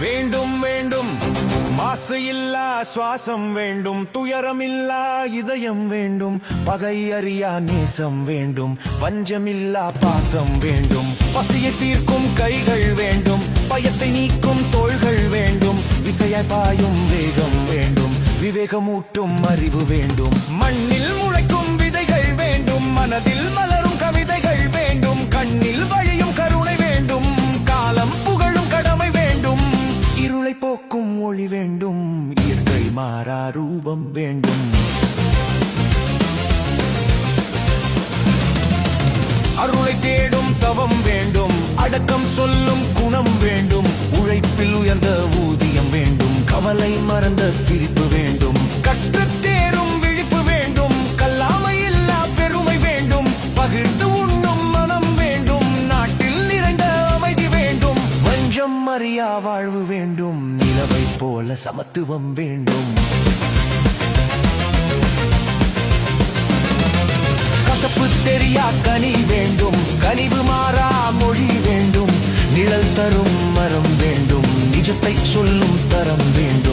வேண்டும் வேண்டும் மாசு இல்லா சுவாசம் வேண்டும், துயரமில்லா இதயம் வேண்டும், பகை அறியா நேசம் வேண்டும், வஞ்சமில்லா பாசம் வேண்டும், பசியை தீர்க்கும் கைகள் வேண்டும், பயத்தை நீக்கும் தோள்கள் வேண்டும், விசையாய் பாயும் வேகம் வேண்டும், விவேகமூட்டும் அறிவு வேண்டும், மண்ணில் முளைக்கும் விதைகள் வேண்டும், மனதில் மலரும் கவிதைகள் வேண்டும், கண்ணில் வழியும் கருணை வேண்டும், காலம் புகழும் கடமை வேண்டும், இருளை போக்கும் ஒளி வேண்டும், இயற்கை மாறா ரூபம் வேண்டும். அருளை தேடும் தவம் வேண்டும், அடக்கம் சொல்லும் குணம் வேண்டும், உழைப்பில் உயர்ந்த ஊதியம் வேண்டும், கவலை மறந்த சிரிப்பு வேண்டும், கற்றுத் தேரும் விழிப்பு வேண்டும், கல்லாமை இல்லா பெருமை வேண்டும், பகிர்ந்து உண்ணும் மனம் வேண்டும், நாட்டில் நிறைந்த அமைதி வேண்டும், வஞ்சம் அறியா வாழ்வு வேண்டும், நிலவை போல சமத்துவம் வேண்டும். கசப்பு தெரியா கனி வேண்டும், கனிவு மாறா மொழி வேண்டும், நிழல் தரும் மரம் வேண்டும், நிஜத்தை சொல்லும் தரம் வேண்டும்.